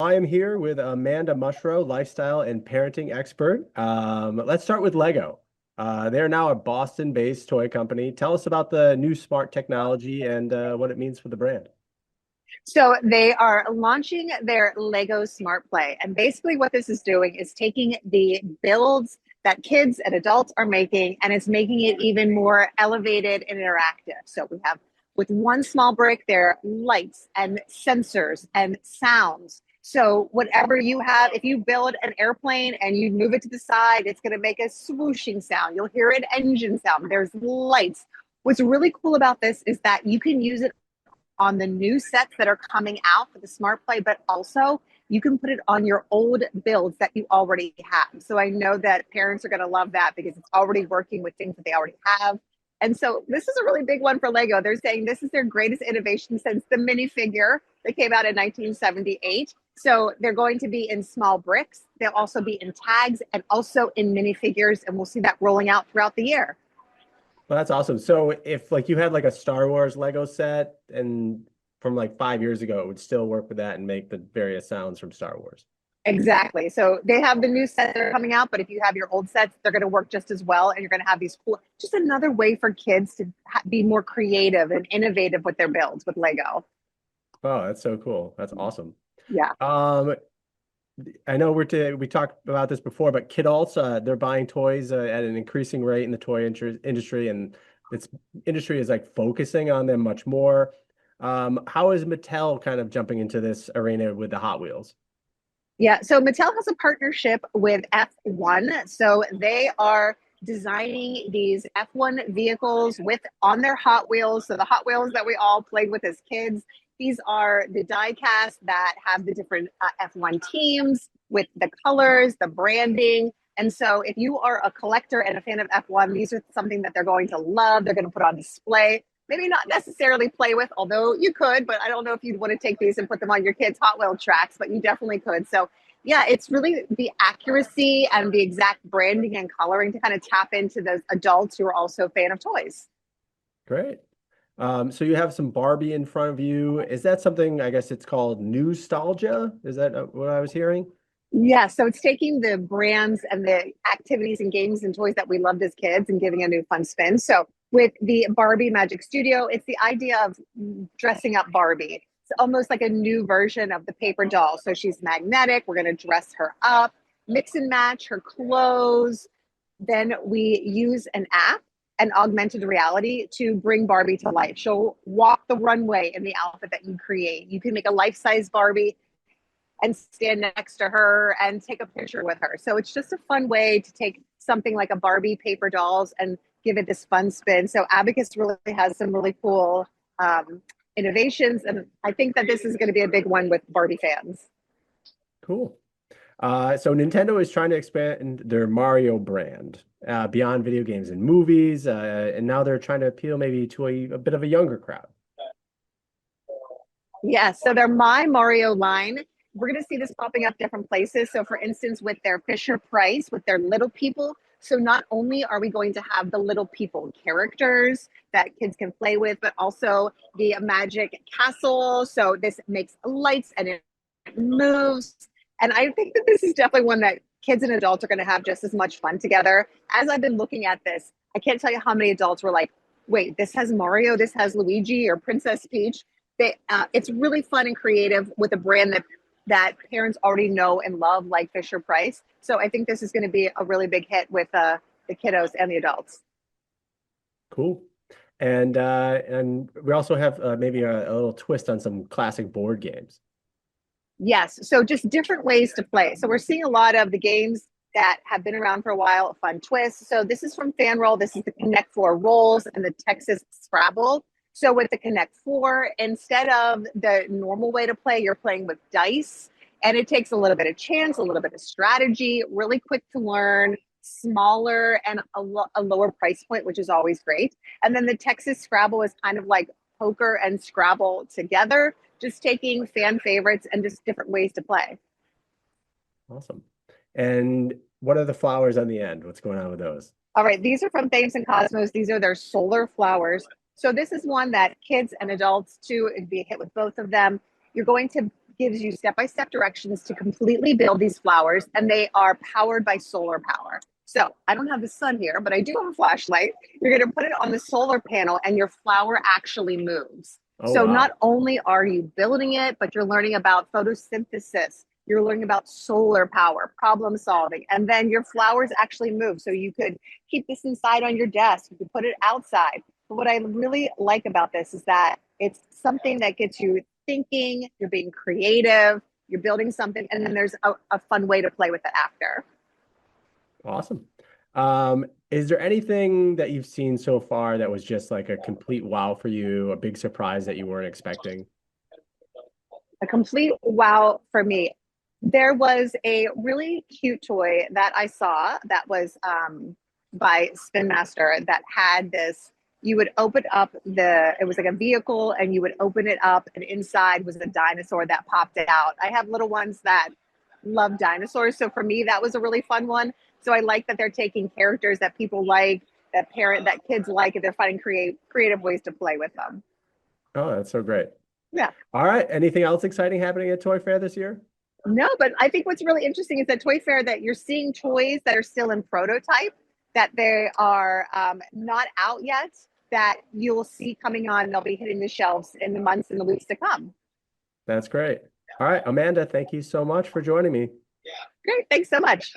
I am here with Amanda Mushro, lifestyle and parenting expert. Let's start with Lego. They're now a Boston-based toy company. Tell us about the new smart technology and what it means for the brand. So they are launching their Lego Smart Play. And basically, what this is doing is taking the builds that kids and adults are making and it's making it even more elevated and interactive. So we have with one small brick, there are lights and sensors and sounds. So whatever you have, if you build an airplane and you move it to the side, it's going to make a swooshing sound. You'll hear an engine sound. There's lights. What's really cool about this is that you can use it on the new sets that are coming out for the Smart Play, but also you can put it on your old builds that you already have. So I know that parents are going to love that because it's already working with things that they already have. And so this is a really big one for Lego. They're saying this is their greatest innovation since the minifigure that came out in 1978. So they're going to be in small bricks. They'll also be in tags and also in minifigures. And we'll see that rolling out throughout the year. Well, that's awesome. So if like you had like a Star Wars Lego set and from like 5 years ago, it would still work with that and make the various sounds from Star Wars. Exactly. So they have the new sets that are coming out, but if you have your old sets, they're going to work just as well. And you're going to have these cool, just another way for kids to be more creative and innovative with their builds with Lego. Oh, that's so cool. That's awesome. Yeah. Um, I know we talked about this before, but kidults they're buying toys at an increasing rate in the toy industry, and its industry is like focusing on them much more. How is Mattel kind of jumping into this arena with the Hot Wheels? Yeah. So Mattel has a partnership with F1. So they are designing these F1 vehicles with on their Hot Wheels. So the Hot Wheels that we all played with as kids, these are the die casts that have the different F1 teams with the colors, the branding. And so if you are a collector and a fan of F1, these are something that they're going to love. They're going to put on display. Maybe not necessarily play with, although you could, but I don't know if you'd want to take these and put them on your kids' Hot Wheel tracks, but you definitely could. So yeah, it's really the accuracy and the exact branding and coloring to kind of tap into those adults who are also a fan of toys. Great. So you have some Barbie in front of you. Is that something, I guess it's called nostalgia? Is that what I was hearing? Yeah, so it's taking the brands and the activities and games and toys that we loved as kids and giving a new fun spin. So with the Barbie Magic Studio, it's the idea of dressing up Barbie. It's almost like a new version of the paper doll. So she's magnetic. We're going to dress her up, mix and match her clothes. Then we use an app and augmented reality to bring Barbie to life. She'll walk the runway in the outfit that you create. You can make a life-size Barbie and stand next to her and take a picture with her. So it's just a fun way to take something like a Barbie paper dolls and give it this fun spin. So Abacus really has some really cool innovations. And I think that this is going to be a big one with Barbie fans. Cool. So Nintendo is trying to expand their Mario brand beyond video games and movies, and now they're trying to appeal maybe to a bit of a younger crowd. Yes, so their My Mario line, we're going to see this popping up different places. So, for instance, with their Fisher Price, with their Little People. So, not only are we going to have the Little People characters that kids can play with, but also the Magic Castle. So, this makes lights and it moves. And I think that this is definitely one that kids and adults are going to have just as much fun together. As I've been looking at this, I can't tell you how many adults were like, wait, this has Mario, this has Luigi or Princess Peach. It's really fun and creative with a brand that parents already know and love, like Fisher Price. So I think this is going to be a really big hit with the kiddos and the adults. Cool. And we also have maybe a little twist on some classic board games. Yes, so just different ways to play. So we're seeing a lot of the games that have been around for a while, a fun twist. So this is from FanRoll. This is the Connect Four Rolls and the Texas Scrabble. So with the Connect Four, instead of the normal way to play, you're playing with dice, and it takes a little bit of chance, a little bit of strategy, really quick to learn, smaller, and a lower price point, which is always great. And then the Texas Scrabble is kind of like poker and Scrabble together, just taking fan favorites and just different ways to play. Awesome. And what are the flowers on the end? What's going on with those? All right, these are from Thames and Cosmos. These are their solar flowers. So this is one that kids and adults too, it'd be a hit with both of them. You're going to gives you step-by-step directions to completely build these flowers, and they are powered by solar power. So I don't have the sun here, but I do have a flashlight. You're going to put it on the solar panel and your flower actually moves. Oh, So wow. not only are you building it, but you're learning about photosynthesis. You're learning about solar power, problem solving, and then your flowers actually move. So you could keep this inside on your desk. You could put it outside. But what I really like about this is that it's something that gets you thinking, you're being creative, you're building something, and then there's a fun way to play with it after. Awesome. Is there anything that you've seen so far that was just like a complete wow for you, a big surprise that you weren't expecting? A complete wow for me. There was a really cute toy that I saw that was by Spin Master that had this. You would open up it was like a vehicle, and you would open it up, and inside was a dinosaur that popped it out. I have little ones that love dinosaurs. So for me, that was a really fun one. So I like that they're taking characters that people like, that kids like, and they're finding creative ways to play with them. Oh, that's so great. Yeah. All right. Anything else exciting happening at Toy Fair this year? No, but I think what's really interesting is that Toy Fair, that you're seeing toys that are still in prototype, that they are not out yet, that you'll see coming on. They'll be hitting the shelves in the months and the weeks to come. That's great. All right, Amanda, thank you so much for joining me. Great. Thanks so much.